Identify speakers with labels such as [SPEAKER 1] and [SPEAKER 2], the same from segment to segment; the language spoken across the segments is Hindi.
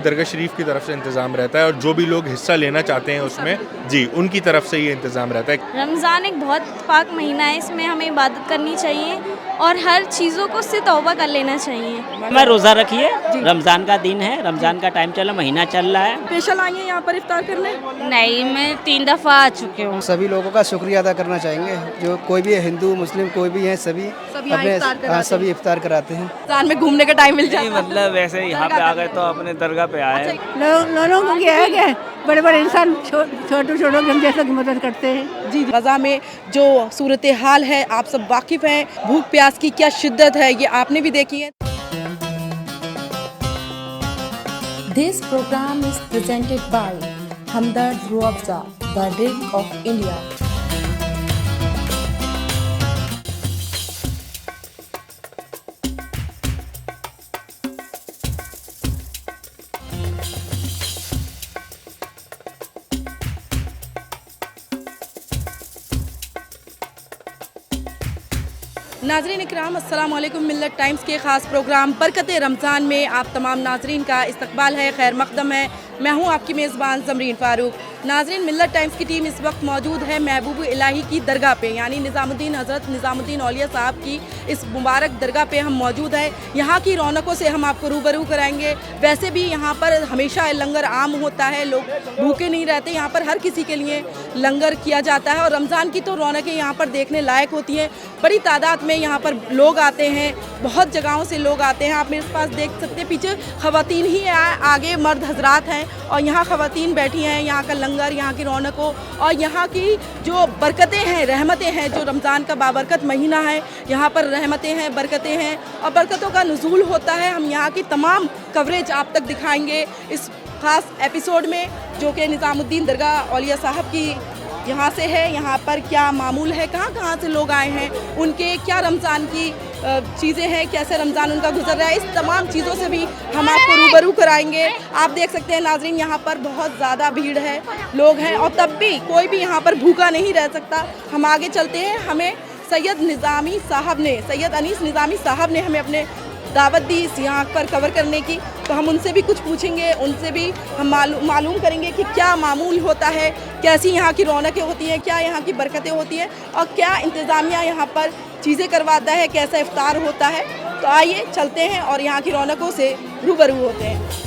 [SPEAKER 1] दरगाह शरीफ की तरफ से इंतज़ाम रहता है और जो भी लोग हिस्सा लेना चाहते हैं उसमें जी उनकी तरफ से ये इंतज़ाम रहता है।
[SPEAKER 2] रमज़ान एक बहुत पाक महीना है, इसमें हमें इबादत करनी चाहिए और हर चीज़ों को से तौबा कर लेना चाहिए।
[SPEAKER 3] मैं रोज़ा रखिए, रमज़ान का दिन है, रमज़ान का टाइम चल रहा, महीना चल रहा है।
[SPEAKER 4] स्पेशल आई हैं यहाँ पर इफ्तार करने?
[SPEAKER 2] नहीं, मैं 3 दफ़ा आ चुकी हूँ।
[SPEAKER 5] सभी लोगों का शुक्रिया अदा करना चाहेंगे, जो कोई भी है, हिंदू मुस्लिम कोई भी है, सभी
[SPEAKER 4] यहाँ इफ्तार कराते
[SPEAKER 5] सभी इफ्तार कराते हैं।
[SPEAKER 4] रमजान में घूमने का टाइम मिल जाता है।
[SPEAKER 3] मतलब वैसे यहाँ पे आ गए तो अपने दरगाह पे आए।
[SPEAKER 6] लोगों को क्या है कि बड़े बड़े इंसान छोटे छोटों की हम जैसा की मदद करते हैं।
[SPEAKER 4] जी गजा में जो सूरत हाल है आप सब वाकिफ़ हैं, भूख प्यास की क्या शिद्दत है ये आपने भी देखी है।
[SPEAKER 7] This program is presented by Hamdard Ruabza, the Drink of India.
[SPEAKER 4] नाज़रीन इकराम अस्सलाम वालेकुम। मिल्लत टाइम्स के ख़ास प्रोग्राम बरकत रमज़ान में आप तमाम नाज़रीन का इस्तकबाल है, खैर मक़दम है। मैं हूं आपकी मेज़बान ज़मरीन फ़ारूक। नाज़रीन मिल्लत टाइम्स की टीम इस वक्त मौजूद है महबूब इलाही की दरगाह पे, यानी निज़ामुद्दीन हज़रत निज़ामुद्दीन औलिया साहब की इस मुबारक दरगाह पे हम मौजूद हैं। यहाँ की रौनकों से हम आपको रूबरू कराएंगे। वैसे भी यहाँ पर हमेशा लंगर आम होता है, लोग भूखे नहीं रहते, यहाँ पर हर किसी के लिए लंगर किया जाता है और रमज़ान की तो रौनकें यहाँ पर देखने लायक होती हैं। बड़ी तादाद में यहाँ पर लोग आते हैं, बहुत जगहों से लोग आते हैं। आप मेरे पास देख सकते हैं, पीछे ख़वातीन ही आगे मर्द हजरात हैं और यहाँ ख़वातीन बैठी हैं। यहाँ का लंगर, यहाँ की रौनकों और यहाँ की जो बरकतें हैं, रहमतें हैं, जो रमज़ान का बाबरकत महीना है, यहाँ पर रहमतें हैं, बरकतें हैं और बरकतों का नुज़ूल होता है। हम यहाँ की तमाम कवरेज आप तक दिखाएंगे इस ख़ास एपिसोड में, जो कि निज़ामुद्दीन दरगाह औलिया साहब की यहाँ से है। यहाँ पर क्या मामूल है, कहाँ कहाँ से लोग आए हैं, उनके क्या रमज़ान की चीज़ें हैं, कैसे रमज़ान उनका गुजर रहा है, इस तमाम चीज़ों से भी हम आपको रूबरू कराएंगे। आप देख सकते हैं नाज़रीन, यहाँ पर बहुत ज़्यादा भीड़ है, लोग हैं और तब भी कोई भी यहाँ पर भूखा नहीं रह सकता। हम आगे चलते हैं। हमें सैयद अनीस निज़ामी साहब ने हमें अपने दावत दी इस यहाँ पर कवर करने की, तो हम उनसे भी कुछ पूछेंगे, उनसे भी हम मालूम करेंगे कि क्या मामूल होता है, कैसी यहाँ की रौनकें होती हैं, क्या यहाँ की बरकतें होती हैं और क्या इंतज़ामिया यहाँ पर चीज़ें करवाता है, कैसा इफ्तार होता है। तो आइए चलते हैं और यहाँ की रौनकों से रूबरू होते हैं।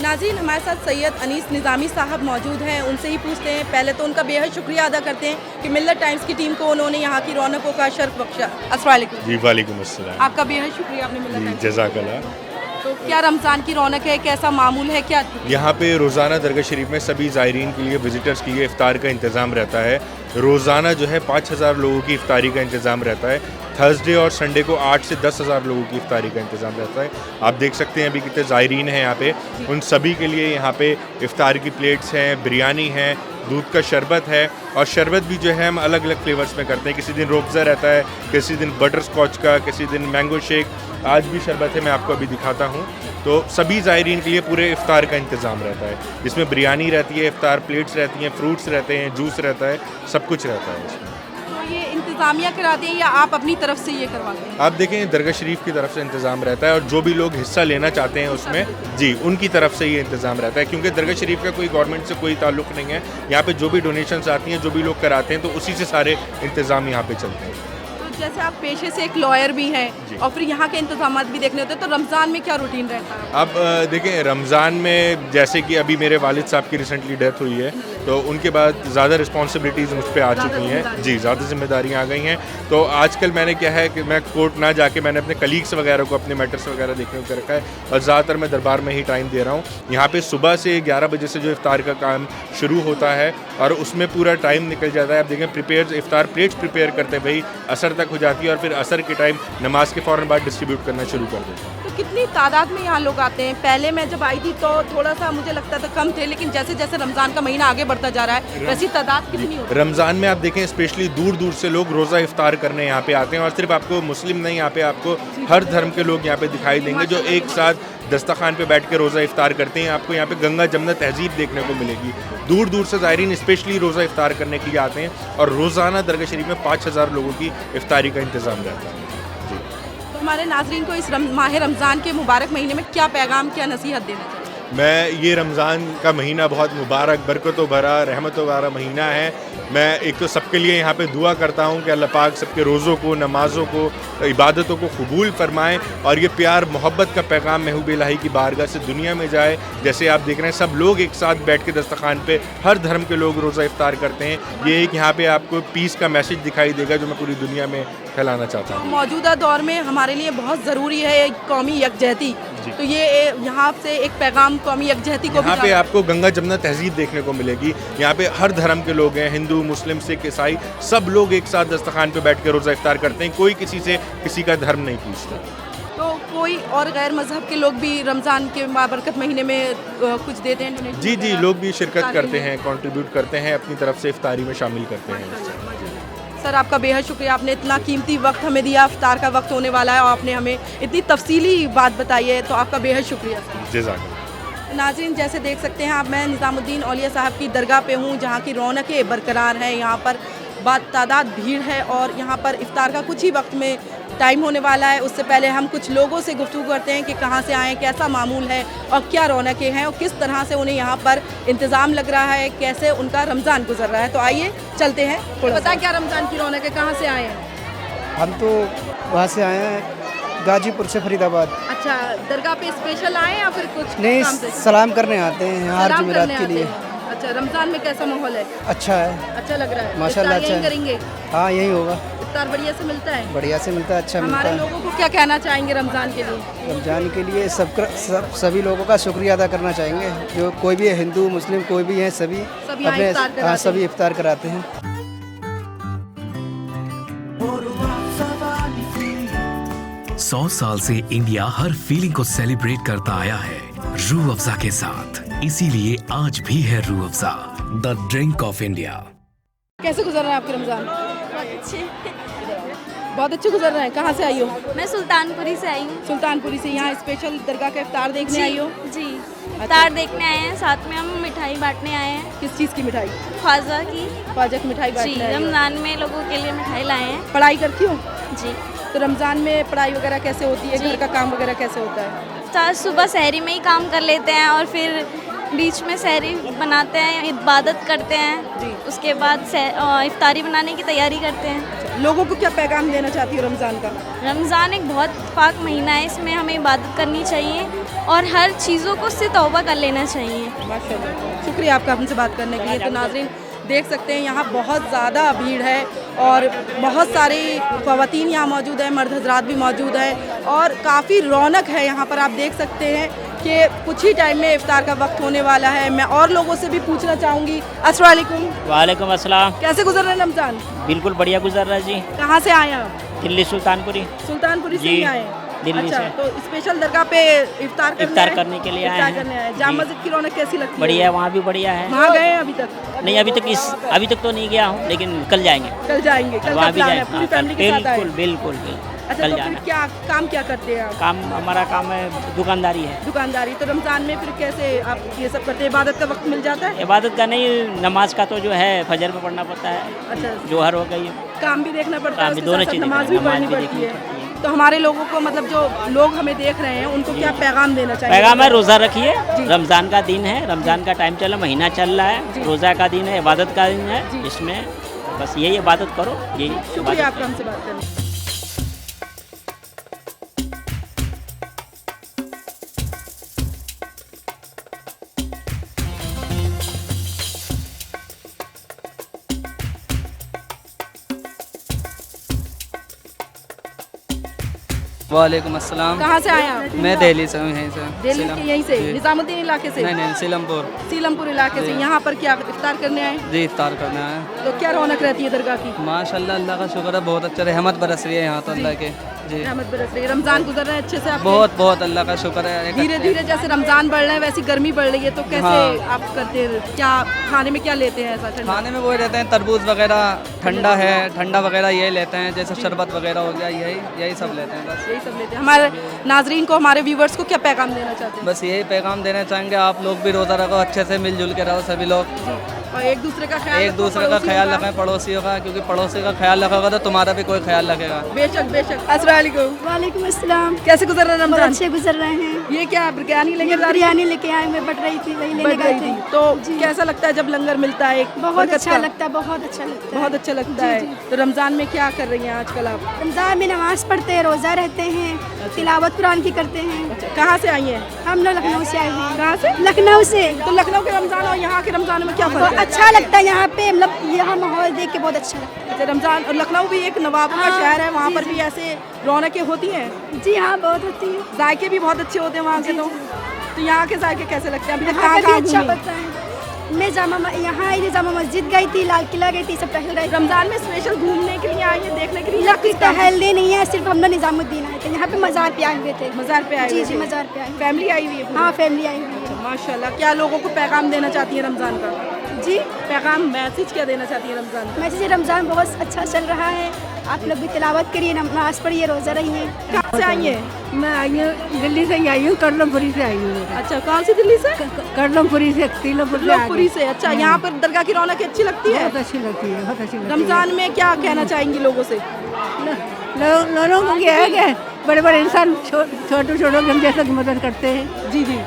[SPEAKER 4] नाज़रीन हमारे साथ सैयद अनीस निज़ामी साहब मौजूद हैं, उनसे ही पूछते हैं। पहले तो उनका बेहद शुक्रिया अदा करते हैं कि मिल्लत टाइम्स की टीम को उन्होंने यहाँ की रौनकों का शर्फ बख्शा। अस्सलाम वालेकुम।
[SPEAKER 1] जी वालेकुम अस्सलाम।
[SPEAKER 4] आपका बेहद शुक्रिया, आपने मिल्लत टाइम्स।
[SPEAKER 1] जज़ाकल्लाह।
[SPEAKER 4] तो क्या रमज़ान की रौनक है, कैसा मामूल है, क्या
[SPEAKER 1] यहाँ पे रोज़ाना दरगाह शरीफ में सभी ज़ायरीन के लिए, विज़िटर्स के लिए इफ्तार का इंतज़ाम रहता है। रोज़ाना जो है 5000 लोगों की इफ्तारी का इंतज़ाम रहता है। थर्सडे और संडे को 8 से 10,000 लोगों की इफ्तारी का इंतज़ाम रहता है। आप देख सकते हैं अभी कितने ज़ायरीन हैं यहाँ पे, उन सभी के लिए यहाँ पे इफ्तार की प्लेट्स हैं, बिरयानी है, दूध का शरबत है और शरबत भी जो है हम अलग अलग फ्लेवर्स में करते हैं। किसी दिन रोबज़ा रहता है, किसी दिन बटर स्कॉच का, किसी दिन मैंगो शेक, आज भी शरबत है, मैं आपको अभी दिखाता हूँ। तो सभी ज़ायरीन के लिए पूरे इफ्तार का इंतज़ाम रहता है, जिसमें बिरयानी रहती है, इफ्तार प्लेट्स रहती हैं, फ्रूट्स रहते हैं, जूस रहता है, सब कुछ रहता है इसमें।
[SPEAKER 4] तो ये इंतज़ामिया कराते हैं या आप अपनी तरफ से ये करवाते हैं?
[SPEAKER 1] आप देखें दरगाह शरीफ की तरफ से इंतज़ाम रहता है और जो भी लोग हिस्सा लेना चाहते हैं उसमें जी उनकी तरफ से ये इंतज़ाम रहता है, क्योंकि दरगाह शरीफ का कोई गवर्नमेंट से कोई ताल्लुक़ नहीं है। यहाँ पे जो भी डोनेशंस आती हैं, जो भी लोग कराते हैं, तो उसी से सारे इंतज़ाम यहाँ पे चलते हैं।
[SPEAKER 4] जैसे आप पेशे से एक लॉयर भी हैं और फिर यहाँ के इंतजामात भी देखने होते हैं, तो रमज़ान में क्या रूटीन रहता है?
[SPEAKER 1] अब देखें रमज़ान में जैसे कि अभी मेरे वालिद साहब की रिसेंटली डेथ हुई है, तो उनके बाद ज़्यादा रिस्पॉन्सिबिलिटीज़ मुझ पे आ चुकी हैं जी, ज़्यादा जिम्मेदारियाँ आ गई हैं। तो आजकल मैंने क्या है कि मैं कोर्ट ना जाके मैंने अपने कलीग्स वगैरह को अपने मैटर्स वगैरह देखने को रखा है और ज़्यादातर मैं दरबार में ही टाइम दे रहा हूँ। यहाँ पे सुबह से 11 बजे से जो इफ्तार का काम शुरू होता है और उसमें पूरा टाइम निकल जाता है। आप देखें इफ्तार प्लेट्स प्रिपेयर करते भाई असर तक हो जाती है और फिर असर के टाइम नमाज के फ़ौरन बाद डिस्ट्रीब्यूट करना शुरू कर देते हैं।
[SPEAKER 4] तो कितनी तादाद में यहाँ लोग आते हैं? पहले मैं जब आई थी तो थोड़ा सा मुझे लगता था कम थे, लेकिन जैसे जैसे रमज़ान का महीना आगे बढ़ता जा रहा है वैसी तादाद कितनी होती है?
[SPEAKER 1] रमज़ान में आप देखें स्पेशली दूर दूर से लोग रोज़ा इफ्तार करने यहाँ पे आते हैं और सिर्फ आपको मुस्लिम नहीं, यहाँ पे आपको हर धर्म के लोग यहाँ पे दिखाई देंगे जो एक साथ दस्तरखान पे बैठ के रोज़ा इफ्तार करते हैं। आपको यहाँ पे गंगा जमुना तहज़ीब देखने को मिलेगी। दूर दूर से ज़ायरीन स्पेशली रोज़ा इफ्तार करने के लिए आते हैं और रोज़ाना दरगाह शरीफ में 5000 लोगों की इफ्तारी का इंतज़ाम रहता है। जी,
[SPEAKER 4] तो हमारे नाजरीन को इस माह रमज़ान के मुबारक महीने में क्या पैगाम, क्या नसीहत देना चाहिए?
[SPEAKER 1] मैं ये रमज़ान का महीना बहुत मुबारक, बरकतों भरा, रहमतों भरा महीना है। मैं एक तो सबके लिए यहाँ पे दुआ करता हूँ कि अल्लाह पाक सबके रोज़ों को, नमाज़ों को, इबादतों को कबूल फरमाएँ और ये प्यार मोहब्बत का पैगाम महबूब इलाही की बारगाह से दुनिया में जाए। जैसे आप देख रहे हैं सब लोग एक साथ बैठ के दस्तरखान पे हर धर्म के लोग रोज़ा इफ्तार करते हैं। ये एक यहाँ पे आपको पीस का मैसेज दिखाई देगा जो मैं पूरी दुनिया में फैलाना चाहता हूँ।
[SPEAKER 4] मौजूदा दौर में हमारे लिए बहुत ज़रूरी है कौमी यकजहती, तो ये यहाँ से एक पैगाम कौमी यकजहती को
[SPEAKER 1] यहाँ पे आपको गंगा जमुना तहज़ीब देखने को मिलेगी। यहाँ पे हर धर्म के लोग हैं, हिंदू, मुस्लिम, सिख, ईसाई, सब लोग एक साथ दस्तरखान पे बैठ के रोज़ा इफ्तार करते हैं। कोई किसी से किसी का धर्म नहीं पूछता।
[SPEAKER 4] तो कोई और गैर मजहब के लोग भी रमज़ान के बाबरकत महीने में कुछ देते हैं डोनेशन?
[SPEAKER 1] जी जी, लोग भी शिरकत करते हैं, कंट्रीब्यूट करते हैं, अपनी तरफ से इफ्तारी में शामिल करते हैं।
[SPEAKER 4] सर आपका बेहद शुक्रिया, आपने इतना कीमती वक्त हमें दिया। इफ्तार का वक्त होने वाला है और आपने हमें इतनी तफसीली बात बताई है, तो आपका बेहद शुक्रिया सर।
[SPEAKER 1] जज़ाकल्लाह।
[SPEAKER 4] नाज़रीन जैसे देख सकते हैं आप, मैं निज़ामुद्दीन औलिया साहब की दरगाह पे हूँ जहाँ की रौनकें बरकरार हैं। यहाँ पर तादाद भीड़ है और यहाँ पर इफ्तार का कुछ ही वक्त में टाइम होने वाला है। उससे पहले हम कुछ लोगों से गुफ्तगू करते हैं कि कहाँ से आए, कैसा मामूल है और क्या रौनकें हैं और किस तरह से उन्हें यहाँ पर इंतज़ाम लग रहा है, कैसे उनका रमज़ान गुजर रहा है। तो आइए चलते हैं। पता क्या रमज़ान की रौनकें, कहाँ से आए हैं?
[SPEAKER 5] हम तो वहाँ से आए हैं, गाजीपुर से फरीदाबाद।
[SPEAKER 4] अच्छा, दरगाह पे स्पेशल आए या फिर कुछ
[SPEAKER 5] नहीं,
[SPEAKER 4] काम से?
[SPEAKER 5] सलाम करने आते हैं यहाँ
[SPEAKER 4] सलाम
[SPEAKER 5] जुमेरात
[SPEAKER 4] करने
[SPEAKER 5] के
[SPEAKER 4] आते
[SPEAKER 5] लिए।
[SPEAKER 4] हैं। अच्छा, रमज़ान में कैसा माहौल है?
[SPEAKER 5] अच्छा है,
[SPEAKER 4] अच्छा लग रहा है?
[SPEAKER 5] माशाल्लाह
[SPEAKER 4] इफ्तार यहीं
[SPEAKER 5] अच्छा है।
[SPEAKER 4] करेंगे?
[SPEAKER 5] हाँ यही होगा।
[SPEAKER 4] इफ्तार बढ़िया से मिलता है?
[SPEAKER 5] बढ़िया से मिलता है, अच्छा मिलता
[SPEAKER 4] हमारे
[SPEAKER 5] है।
[SPEAKER 4] लोगों को क्या कहना चाहेंगे रमज़ान के लिए?
[SPEAKER 5] रमजान के लिए सभी लोगों का शुक्रिया अदा करना चाहेंगे। जो कोई भी है, हिंदू मुस्लिम कोई भी है, सभी
[SPEAKER 4] सब यहाँ इफ्तार कराते
[SPEAKER 5] हाँ
[SPEAKER 4] हैं।
[SPEAKER 5] सभी इफ्तार कराते हैं।
[SPEAKER 8] 100 साल से इंडिया हर फीलिंग को सेलिब्रेट करता आया है रूह अफ़ज़ा के साथ। इसीलिए आज भी है Rooh Afza, the drink of India.
[SPEAKER 4] कैसे गुजर रहे हैं आपके रमज़ान?
[SPEAKER 2] अच्छे।
[SPEAKER 4] बहुत अच्छे गुजर रहे हैं। कहाँ से आई हो?
[SPEAKER 2] मैं सुल्तानपुरी से आई हूँ।
[SPEAKER 4] सुल्तानपुरी से। यहाँ स्पेशल दरगाह का इफ्तार देखने आई हो?
[SPEAKER 2] जी, इफ्तार देखने आए हैं, साथ में हम मिठाई बांटने आए हैं।
[SPEAKER 4] किस चीज़ की मिठाई?
[SPEAKER 2] ख्वाजा की।
[SPEAKER 4] ख्वाजा की मिठाई
[SPEAKER 2] जी,
[SPEAKER 4] बांटने आई हो?
[SPEAKER 2] रमज़ान में लोगों के लिए मिठाई लाए हैं।
[SPEAKER 4] पढ़ाई करती हो?
[SPEAKER 2] जी।
[SPEAKER 4] तो रमज़ान में पढ़ाई वगैरह कैसे होती है? घर का काम वगैरह कैसे होता है?
[SPEAKER 2] इफ्तार सुबह सहरी में ही काम कर लेते हैं और फिर बीच में सहरी बनाते हैं, इबादत करते हैं।
[SPEAKER 4] जी।
[SPEAKER 2] उसके बाद इफ्तारी बनाने की तैयारी करते हैं।
[SPEAKER 4] लोगों को क्या पैगाम देना चाहती हो रमज़ान का?
[SPEAKER 2] रमज़ान एक बहुत पाक महीना है, इसमें हमें इबादत करनी चाहिए और हर चीज़ों को से तौबा कर लेना चाहिए।
[SPEAKER 4] माशाल्लाह, शुक्रिया आपका हमसे बात करने के लिए। तो नाज़रीन देख सकते हैं यहाँ बहुत ज़्यादा भीड़ है और बहुत सारी ख़वातीन यहाँ मौजूद है, मर्द हजरात भी मौजूद हैं और काफ़ी रौनक है यहाँ पर। आप देख सकते हैं कि कुछ ही टाइम में इफ्तार का वक्त होने वाला है। मैं और लोगों से भी पूछना चाहूँगी। अस्सलाम वालेकुम।
[SPEAKER 3] वालेकुम अस्सलाम।
[SPEAKER 4] कैसे गुजर रहे हैं रमज़ान?
[SPEAKER 3] बिल्कुल बढ़िया गुजर रहा है जी।
[SPEAKER 4] कहाँ से आए आप?
[SPEAKER 3] दिल्ली सुल्तानपुरी।
[SPEAKER 4] सुल्तानपुरी से
[SPEAKER 3] जी,
[SPEAKER 4] ही आए?
[SPEAKER 3] दिल्ली
[SPEAKER 4] अच्छा,
[SPEAKER 3] से।
[SPEAKER 4] तो स्पेशल दरगाह पे इफ्तार
[SPEAKER 3] करने के लिए आए
[SPEAKER 4] इफ्तार
[SPEAKER 3] हैं।
[SPEAKER 4] करने आए। जाम
[SPEAKER 3] जी।
[SPEAKER 4] मस्जिद की रौनक कैसी लगती है?
[SPEAKER 3] बढ़िया है, वहाँ भी बढ़िया है।
[SPEAKER 4] वहाँ गए हैं अभी तक?
[SPEAKER 3] नहीं, अभी तक तो नहीं गया हूँ, लेकिन कल जाएंगे।
[SPEAKER 4] कल जाएंगे। कल का
[SPEAKER 3] वहाँ भी
[SPEAKER 4] प्लान है,
[SPEAKER 3] जाएंगे।
[SPEAKER 4] पूरी फैमिली के साथ आए?
[SPEAKER 3] बिल्कुल बिल्कुल बिल्कुल।
[SPEAKER 4] अच्छा,
[SPEAKER 3] कल
[SPEAKER 4] तो फिर
[SPEAKER 3] जाना।
[SPEAKER 4] क्या काम क्या करते हैं आप?
[SPEAKER 3] हमारा काम है दुकानदारी है।
[SPEAKER 4] दुकानदारी। तो रमज़ान में फिर कैसे आप ये सब करते हैं? इबादत का वक्त मिल जाता है?
[SPEAKER 3] इबादत का नहीं, नमाज का तो जो है फजर में पढ़ना पड़ता है,
[SPEAKER 4] अच्छा,
[SPEAKER 3] जोहर हो गई।
[SPEAKER 4] काम भी देखना पड़ता है,
[SPEAKER 3] काम भी,
[SPEAKER 4] उसके
[SPEAKER 3] दोनों
[SPEAKER 4] साथ-साथ
[SPEAKER 3] चीज़ें
[SPEAKER 4] नमाज भी
[SPEAKER 3] नमाज
[SPEAKER 4] पढ़नी
[SPEAKER 3] भी
[SPEAKER 4] पड़ती
[SPEAKER 3] देखनी
[SPEAKER 4] है।
[SPEAKER 3] पड़ती है।
[SPEAKER 4] तो हमारे लोगों को मतलब जो लोग हमें देख रहे हैं उनको क्या पैगाम देना चाहिए?
[SPEAKER 3] पैगाम है, रोज़ा रखिए।
[SPEAKER 4] जी।
[SPEAKER 3] रमज़ान का दिन है, रमज़ान का टाइम चल रहा, महीना चल रहा है, रोज़ा का दिन है, इबादत का दिन है।
[SPEAKER 4] जी।
[SPEAKER 3] इसमें बस यही इबादत करो, यही
[SPEAKER 4] शुक्रिया
[SPEAKER 3] इबादत
[SPEAKER 4] आपका हमसे बात करने।
[SPEAKER 9] वालेकुम अस्सलाम।
[SPEAKER 4] कहाँ से आए आप?
[SPEAKER 9] मैं दिल्ली से हूँ, यहीं से।
[SPEAKER 4] दिल्ली के यहीं से?
[SPEAKER 9] जी।
[SPEAKER 4] निज़ामुद्दीन इलाके से?
[SPEAKER 9] नहीं, सीलमपुर।
[SPEAKER 4] सीलमपुर इलाके से। यहाँ पर क्या इफ्तार करने आए?
[SPEAKER 9] जी, इफ्तार करना है।
[SPEAKER 4] तो क्या रौनक रहती है दरगाह की?
[SPEAKER 9] माशाल्लाह, अल्लाह का शुक्र है, बहुत अच्छा रहमत बरस रही है यहाँ तो अल्लाह के। जी।
[SPEAKER 4] रहमत बरस रही है। रमज़ान गुजर रहे हैं अच्छे से आप?
[SPEAKER 9] बहुत बहुत अल्लाह का शुक्र है।
[SPEAKER 4] धीरे धीरे जैसे रमज़ान बढ़ रहे हैं वैसी गर्मी बढ़ रही है, तो कैसे
[SPEAKER 9] हाँ।
[SPEAKER 4] आप करते हैं? क्या खाने में क्या लेते हैं ऐसा ठंडा?
[SPEAKER 9] खाने में वो रहते हैं तरबूज वगैरह, ठंडा है, ठंडा वगैरह यही लेते हैं, जैसे शरबत वगैरह हो गया, यही सब लेते हैं बस।
[SPEAKER 4] यही सब लेते हैं। हमारे नाजरीन को, हमारे व्यूवर्स को क्या पैगाम देना चाहते हैं?
[SPEAKER 9] बस यही पैगाम देना चाहेंगे, आप लोग भी रोज़ा रखो, अच्छे से मिलजुल के रहो सभी लोग,
[SPEAKER 4] और एक दूसरे का ख्याल
[SPEAKER 9] एक
[SPEAKER 4] रखो,
[SPEAKER 9] दूसरे का
[SPEAKER 4] पड़ोसियों
[SPEAKER 9] ख्याल रखें, पड़ोसियों का, क्योंकि पड़ोसी का ख्याल रखोगे तो तुम्हारा भी कोई ख्याल रखेगा।
[SPEAKER 4] बेशक बेशक। अस्सलाम वालेकुम।
[SPEAKER 6] वालेकुम अस्सलाम।
[SPEAKER 4] कैसे गुजर रहा है
[SPEAKER 6] बहुत
[SPEAKER 4] रमज़ान?
[SPEAKER 6] अच्छे गुजर रहे हैं।
[SPEAKER 4] ये क्या बिरयानी लेके
[SPEAKER 6] ये
[SPEAKER 4] जा रही
[SPEAKER 6] बिरयानी लेके आए, मैं बट रही थी, वही लेने
[SPEAKER 4] बढ़
[SPEAKER 6] गए
[SPEAKER 4] रही
[SPEAKER 6] थे।
[SPEAKER 4] थी, तो कैसा लगता है जब लंगर मिलता है? एक
[SPEAKER 6] बहुत
[SPEAKER 4] बरकत
[SPEAKER 6] अच्छा
[SPEAKER 4] का?
[SPEAKER 6] लगता है, बहुत अच्छा लगता है।
[SPEAKER 4] बहुत अच्छा लगता है। तो रमज़ान में क्या कर रही हैं आजकल आप?
[SPEAKER 6] रमज़ान में नमाज़ पढ़ते हैं, रोज़ा रहते हैं, तिलावत कुरान की करते हैं।
[SPEAKER 4] कहाँ से आई हैं?
[SPEAKER 6] हम लोग लखनऊ से आए हुए हैं।
[SPEAKER 4] कहाँ से?
[SPEAKER 6] लखनऊ से।
[SPEAKER 4] तो लखनऊ के रमज़ान और यहाँ के रमज़ान में क्या
[SPEAKER 6] बहुत
[SPEAKER 4] फ़र्क है?
[SPEAKER 6] अच्छा लगता है यहाँ पे, मतलब यहाँ माहौल देख के बहुत अच्छा लगता है।
[SPEAKER 4] अच्छा, रमज़ान और लखनऊ भी एक नवाबों का
[SPEAKER 6] हाँ,
[SPEAKER 4] शहर है, वहाँ
[SPEAKER 6] जी,
[SPEAKER 4] पर
[SPEAKER 6] जी।
[SPEAKER 4] भी ऐसे रौनकें होती हैं,
[SPEAKER 6] जी हाँ, बहुत होती है।
[SPEAKER 4] जायके भी बहुत अच्छे होते हैं वहाँ के। तो यहाँ के जायके कैसे लगते हैं? अभी तक
[SPEAKER 6] यहाँ पे
[SPEAKER 4] कहाँ
[SPEAKER 6] भी
[SPEAKER 4] कहाँ
[SPEAKER 6] अच्छा
[SPEAKER 4] घूमी?
[SPEAKER 6] पता है। मैं यहाँ आई थी, जामा मस्जिद गई थी, लाल किला गई थी, सब टहल रही थी।
[SPEAKER 4] रमज़ान में स्पेशल घूमने के लिए आई है, देखने के लिए?
[SPEAKER 6] ना कुछ टहलने नहीं है, सिर्फ हम लोग निजामुद्दीन आए थे, यहाँ पे मज़ार पे आए हुए थे।
[SPEAKER 4] मज़ार पे आए
[SPEAKER 6] जी
[SPEAKER 4] हुए
[SPEAKER 6] जी,
[SPEAKER 4] थे?
[SPEAKER 6] मज़ार पे आए।
[SPEAKER 4] फैमिली आई हुई है पूरी?
[SPEAKER 6] हाँ, फैमिली आई हुई है।
[SPEAKER 4] माशाल्लाह। क्या लोगों को पैगाम देना चाहती हैं रमज़ान का?
[SPEAKER 6] जी,
[SPEAKER 4] पैगाम, मैसेज क्या देना चाहती हैं रमज़ान का?
[SPEAKER 6] मैसेज रमज़ान बहुत अच्छा चल रहा है, आप लोग भी तिलावत करिए, नमाज़ पढ़िए, रोज़ा रहिए।
[SPEAKER 4] कहाँ से आई हैं?
[SPEAKER 6] मैं आई हूँ दिल्ली से, आई हूँ कर्लमपुरी से आई हूँ।
[SPEAKER 4] अच्छा, कौन सी दिल्ली से?
[SPEAKER 6] कर्लमपुरी से,
[SPEAKER 4] लोकपुरी से। अच्छा, यहाँ पर दरगाह की रौनक अच्छी लगती है?
[SPEAKER 6] अच्छी लगती है, बहुत अच्छी लगती है।
[SPEAKER 4] रमज़ान में क्या कहना चाहेंगी लोगों से?
[SPEAKER 6] लोगों को क्या है कि बड़े बड़े इंसान छोटे छोटों के हम जैसा की मदद करते हैं।
[SPEAKER 4] जी जी।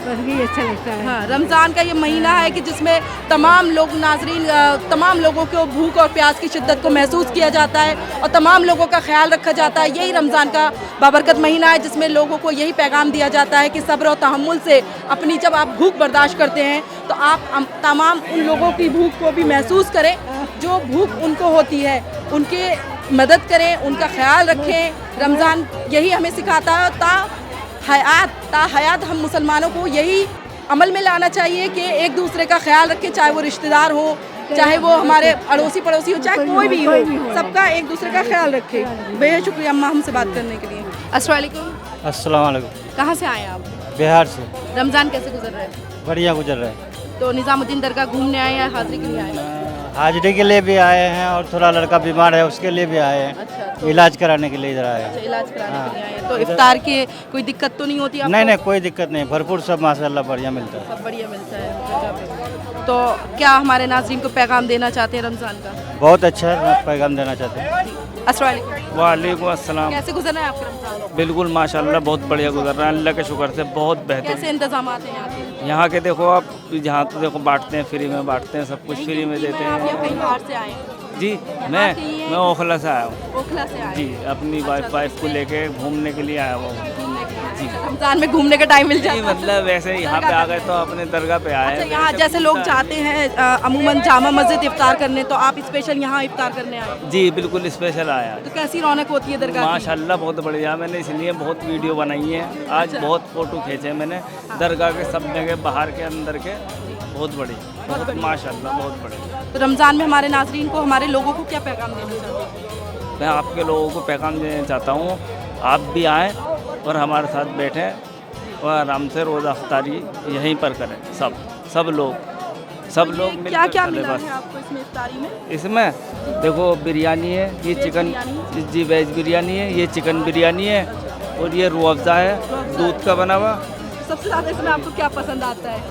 [SPEAKER 6] बस ये अच्छा लगता है।
[SPEAKER 4] हाँ, रमज़ान का ये महीना है कि जिसमें तमाम लोग नाजरीन, तमाम लोगों को भूख और प्यास की शिद्दत को महसूस किया जाता है और तमाम लोगों का ख्याल रखा जाता है। यही रमज़ान का बाबरकत महीना है जिसमें लोगों को यही पैगाम दिया जाता है कि सब्र और तहम्मुल से अपनी जब आप भूख बर्दाश्त करते हैं तो आप तमाम उन लोगों की भूख को भी महसूस करें जो भूख उनको होती है, उनके मदद करें, उनका ख्याल रखें। रमज़ान यही हमें सिखाता है। ता हयात हम मुसलमानों को यही अमल में लाना चाहिए कि एक दूसरे का ख्याल रखें, चाहे वो रिश्तेदार हो, चाहे वो हमारे अड़ोसी पड़ोसी हो, चाहे कोई भी हो, सबका एक दूसरे का ख्याल रखें। बेहद शुक्रिया अम्मा हमसे बात करने के लिए। अस्सलाम वालेकुम।
[SPEAKER 10] अस्सलाम वालेकुम।
[SPEAKER 4] कहाँ से आए आप?
[SPEAKER 10] बिहार से।
[SPEAKER 4] रमज़ान कैसे गुजर रहे हैं?
[SPEAKER 10] बढ़िया गुजर रहे हैं।
[SPEAKER 4] तो निज़ामुद्दीन दरगाह घूमने आए हैं, हाज़िरी के लिए आए हैं?
[SPEAKER 10] हाजिरी के लिए भी आए हैं और थोड़ा लड़का बीमार है उसके लिए भी आए हैं।
[SPEAKER 4] अच्छा,
[SPEAKER 10] इलाज कराने के लिए इधर आए
[SPEAKER 4] अच्छा,
[SPEAKER 10] हैं।
[SPEAKER 4] इलाज कराने के लिए आए हैं। तो इफ्तार के कोई दिक्कत तो नहीं होती आपको?
[SPEAKER 10] नहीं नहीं, कोई दिक्कत नहीं, भरपूर सब माशाल्लाह बढ़िया मिलता है।
[SPEAKER 4] सब बढ़िया मिलता है जगह पे। तो क्या हमारे नाज़रीन को पैगाम देना चाहते हैं रमज़ान का?
[SPEAKER 10] बहुत अच्छा है, पैगाम देना चाहते हैं।
[SPEAKER 4] अस्सलाम वालेकुम।
[SPEAKER 11] वालेकुम अस्सलाम।
[SPEAKER 4] कैसे गुजर रहा है आपका रमज़ान?
[SPEAKER 11] बिल्कुल माशाल्लाह बहुत बढ़िया गुजर रहा है, अल्लाह के शुक्र से बहुत बेहतर।
[SPEAKER 4] कैसे इंतजाम हैं यहाँ के?
[SPEAKER 11] यहाँ के देखो आप, यहाँ तो देखो बांटते हैं, फ्री में बांटते हैं, सब कुछ फ्री में देते
[SPEAKER 4] आप या
[SPEAKER 11] हैं।
[SPEAKER 4] कहीं बाहर से आए हैं?
[SPEAKER 11] जी, मैं ओखला से आया हूँ।
[SPEAKER 4] ओखला से आए
[SPEAKER 11] जी, अपनी वाइफ को लेके घूमने के लिए आया हुआ हूँ। जी,
[SPEAKER 4] रमज़ान में घूमने का टाइम मिल जाता
[SPEAKER 11] जी,
[SPEAKER 4] है?
[SPEAKER 11] मतलब वैसे यहाँ पे आ गए तो अपने दरगाह पे आए।
[SPEAKER 4] अच्छा, यहाँ जैसे लोग जाते हैं अमूमन जामा मस्जिद इफ्तार करने, तो आप स्पेशल यहाँ इफ्तार करने आए?
[SPEAKER 11] जी बिल्कुल स्पेशल आया।
[SPEAKER 4] तो कैसी रौनक होती है दरगाह की?
[SPEAKER 11] माशाल्लाह बहुत बढ़िया, मैंने इसलिए बहुत वीडियो बनाई है आज, बहुत फ़ोटो खींचे मैंने दरगाह के, सब जगह, बाहर के अंदर के, बहुत बढ़िया, माशाल्लाह बहुत बढ़िया।
[SPEAKER 4] तो रमज़ान में हमारे नाज़रीन को, हमारे लोगों को क्या पैगाम देना चाहते हैं?
[SPEAKER 11] मैं आपके लोगों को पैगाम देना चाहता हूँ, आप भी आएँ और हमारे साथ बैठें और आराम से रोज़ा अफ्तारी यहीं पर करें, सब लोग मिलकर
[SPEAKER 4] क्या क्या
[SPEAKER 11] चलें
[SPEAKER 4] मिला
[SPEAKER 11] बस।
[SPEAKER 4] है आपको इसमें इफ्तारी में?
[SPEAKER 11] इसमें देखो बिरयानी है, ये चिकन, जी वेज बिरयानी है, ये चिकन बिरयानी है और ये रूह अफ़ज़ा है दूध का बना हुआ।
[SPEAKER 4] सबसे ज़्यादा इसमें आपको क्या पसंद आता है?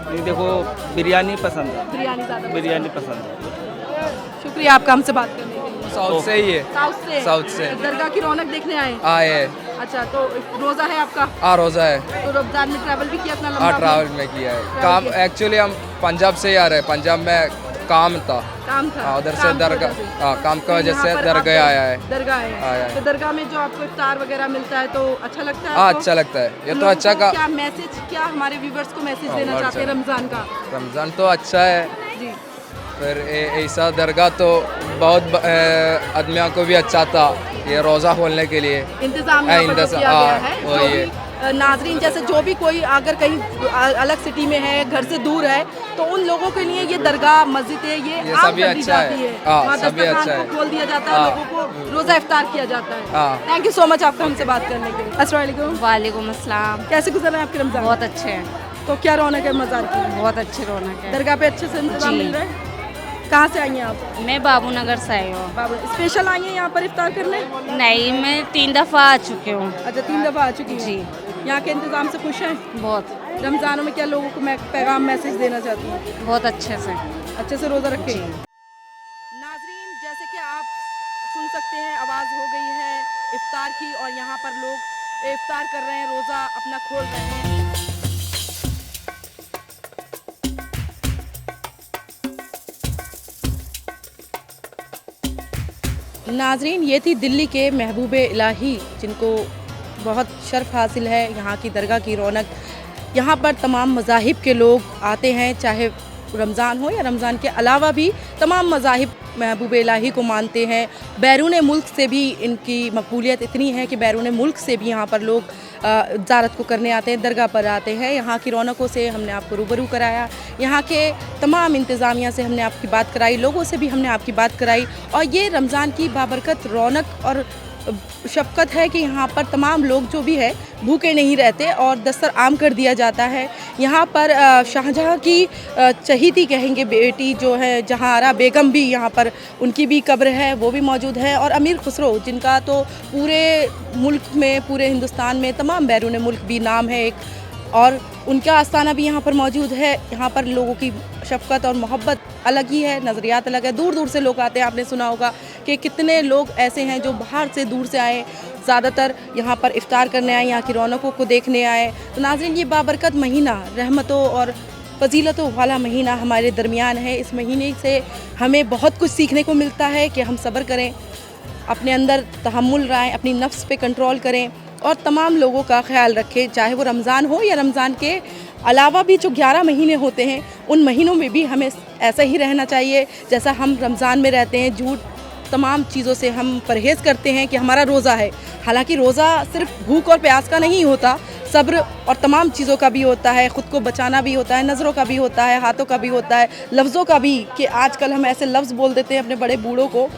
[SPEAKER 11] नहीं देखो बिरयानी पसंद है,
[SPEAKER 4] बिरयानी ज़्यादा
[SPEAKER 11] बिरयानी पसंद है।
[SPEAKER 4] शुक्रिया आपका हमसे बात करने के लिए।
[SPEAKER 9] साउथ से ही है।
[SPEAKER 4] साउथ से दरगाह की रौनक देखने आए?
[SPEAKER 9] आए।
[SPEAKER 4] अच्छा, तो रोज़ा है आपका?
[SPEAKER 9] रोज़ा है।
[SPEAKER 4] तो रमज़ान में ट्रैवल भी किया इतना लंबा?
[SPEAKER 9] ट्रैवल में किया है। काम एक्चुअली हम पंजाब से ही आ रहे हैं, पंजाब में काम था, उधर से दरगाह, काम की वजह से दरगाह आया है।
[SPEAKER 4] दरगाह
[SPEAKER 9] आया
[SPEAKER 4] है। तो दरगाह में जो आपको इफ्तार वगैरह मिलता है तो अच्छा लगता है?
[SPEAKER 9] हाँ, अच्छा लगता है। ये तो अच्छा का
[SPEAKER 4] क्या मैसेज, क्या हमारे व्यूवर्स को मैसेज देना चाहते हैं रमज़ान का?
[SPEAKER 9] रमज़ान तो अच्छा है
[SPEAKER 4] जी।
[SPEAKER 9] फिर ऐसा दरगाह तो बहुत आदमियों को भी अच्छा था, ये रोज़ा खोलने के लिए
[SPEAKER 4] इंतजाम किया गया है,
[SPEAKER 9] वही है।
[SPEAKER 4] नाजरीन जैसे जो भी कोई अगर कहीं अलग सिटी में है, घर से दूर है, तो उन लोगों के लिए ये दरगाह मस्जिद है, ये आम
[SPEAKER 9] सभी
[SPEAKER 4] कर दी
[SPEAKER 9] अच्छा है।
[SPEAKER 4] जाती है।
[SPEAKER 9] हाँ,
[SPEAKER 4] वहाँ
[SPEAKER 9] सभी
[SPEAKER 4] दस्तरखान
[SPEAKER 9] अच्छा है।
[SPEAKER 4] को खोल दिया जाता है, लोगों को रोज़ा इफ्तार किया जाता है।
[SPEAKER 9] हाँ।
[SPEAKER 4] थैंक यू सो मच आपका हमसे बात करने के लिए। अस्सलाम वालेकुम।
[SPEAKER 2] वालेकुम अस्सलाम।
[SPEAKER 4] कैसे गुजर रहे हैं आपके रमजान?
[SPEAKER 2] बहुत अच्छे हैं,
[SPEAKER 4] तो क्या रौनक है मज़ार की?
[SPEAKER 2] बहुत अच्छी रौनक है।
[SPEAKER 4] दरगाह पे अच्छे से इंतजाम
[SPEAKER 2] जी।
[SPEAKER 4] मिल रहा है? कहाँ से आई हैं आप?
[SPEAKER 2] मैं बाबू नगर से आई हूँ।
[SPEAKER 4] बाबू स्पेशल आई हैं यहाँ पर इफ्तार करने?
[SPEAKER 2] नहीं, मैं 3 दफ़ा आ चुकी हूँ।
[SPEAKER 4] अच्छा, 3 दफ़ा आ चुकी हैं।
[SPEAKER 2] जी।
[SPEAKER 4] यहाँ के इंतजाम से खुश हैं?
[SPEAKER 2] बहुत
[SPEAKER 4] रमज़ानों में क्या लोगों को मैं पैगाम मैसेज देना चाहती हूँ?
[SPEAKER 2] बहुत अच्छे से।
[SPEAKER 4] अच्छे से रोज़ा रखें। नाजरीन जैसे कि आप सुन सकते हैं, आवाज़ हो गई है इफ्तार की और यहाँ पर लोग इफ्तार कर रहे हैं, रोज़ा अपना खोल रहे हैं। नाजरीन ये थी दिल्ली के महबूब इलाही, जिनको बहुत शर्फ हासिल है यहाँ की दरगाह की रौनक। यहाँ पर तमाम मज़ाहिब के लोग आते हैं, चाहे रमज़ान हो या रमज़ान के अलावा भी तमाम मज़ाहिब महबूब इलाही को मानते हैं। बैरून मुल्क से भी इनकी मकबूलियत इतनी है कि बैरून मुल्क से भी यहाँ पर लोग ज़ियारत को करने आते हैं, दरगाह पर आते हैं। यहाँ की रौनकों से हमने आपको रूबरू कराया, यहाँ के तमाम इंतज़ामिया से हमने आपकी बात कराई, लोगों से भी हमने आपकी बात कराई। और ये रमज़ान की बाबरकत रौनक और शफ़क़त है कि यहाँ पर तमाम लोग जो भी है भूखे नहीं रहते और दस्तर आम कर दिया जाता है। यहाँ पर शाहजहाँ की चहीती कहेंगे बेटी जो है जहांआरा बेगम भी यहाँ पर उनकी भी कब्र है, वो भी मौजूद है। और अमीर खुसरो जिनका तो पूरे मुल्क में, पूरे हिंदुस्तान में, तमाम बैरून मुल्क भी नाम है एक, और उनका आस्थाना भी यहाँ पर मौजूद है। यहाँ पर लोगों की शफ़क़त और मोहब्बत अलग ही है, नज़रियात अलग है। दूर दूर से लोग आते हैं। आपने सुना होगा कि कितने लोग ऐसे हैं जो बाहर से दूर से आए, ज़्यादातर यहाँ पर इफ्तार करने आए, यहाँ की रौनकों को देखने आए। तो नाज़रीन ये बाबरकत महीना, रहमतों और फजीलतों वाला महीना हमारे दरमियान है। इस महीने से हमें बहुत कुछ सीखने को मिलता है कि हम सब्र करें, अपने अंदर तहम्मुल लाएं, अपनी नफ्स पे कंट्रोल करें और तमाम लोगों का ख्याल रखें, चाहे वो रमज़ान हो या रमज़ान के अलावा भी जो 11 महीने होते हैं, उन महीनों में भी हमें ऐसा ही रहना चाहिए जैसा हम रमज़ान में रहते हैं। झूठ, तमाम चीज़ों से हम परहेज़ करते हैं कि हमारा रोज़ा है। हालांकि रोज़ा सिर्फ भूख और प्यास का नहीं होता, सब्र और तमाम चीज़ों का भी होता है, ख़ुद को बचाना भी होता है, नज़रों का भी होता है, हाथों का भी होता है, लफ्ज़ों का भी, कि आजकल हम ऐसे लफ्ज़ बोल देते हैं अपने बड़े बूढ़ों को,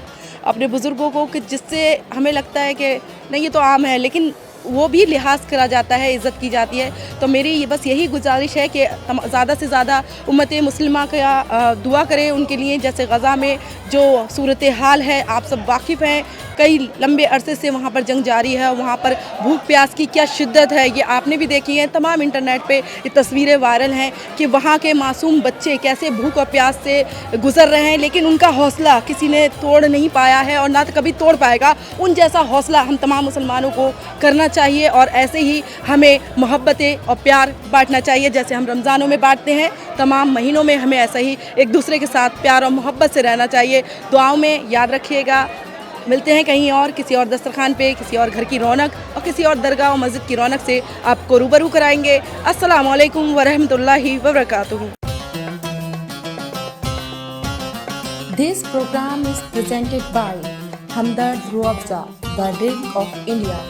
[SPEAKER 4] अपने बुज़ुर्गों को, कि जिससे हमें लगता है कि नहीं ये तो आम है, लेकिन वो भी लिहाज करा जाता है, इज़्ज़त की जाती है। तो मेरी बस यही गुजारिश है कि ज़्यादा से ज़्यादा उम्मत मुस्लिमा का दुआ करें उनके लिए। जैसे गज़ा में जो सूरत हाल है आप सब वाकिफ़ हैं, कई लंबे अरसे से वहाँ पर जंग जारी है, वहाँ पर भूख प्यास की क्या शिद्दत है ये आपने भी देखी है। तमाम इंटरनेट पे ये तस्वीरें वायरल हैं कि वहाँ के मासूम बच्चे कैसे भूख और प्यास से गुज़र रहे हैं, लेकिन उनका हौसला किसी ने तोड़ नहीं पाया है और ना कभी तोड़ पाएगा। उन जैसा हौसला हम तमाम मुसलमानों को करना चाहिए और ऐसे ही हमें मोहब्बतें और प्यार बांटना चाहिए जैसे हम रमज़ानों में बांटते हैं। तमाम महीनों में हमें ऐसा ही एक दूसरे के साथ प्यार और मोहब्बत से रहना चाहिए। दुआओं में याद रखिएगा। मिलते हैं कहीं और, किसी और दस्तरखान पे, किसी और घर की रौनक और किसी और दरगाह और मस्जिद की रौनक से आपको रूबरू कराएंगे। अस्सलामु अलैकुम वरहमतुल्लाहि वबरकातुहू।
[SPEAKER 7] This program is presented by Hamdard Ruabza, the Drink of India.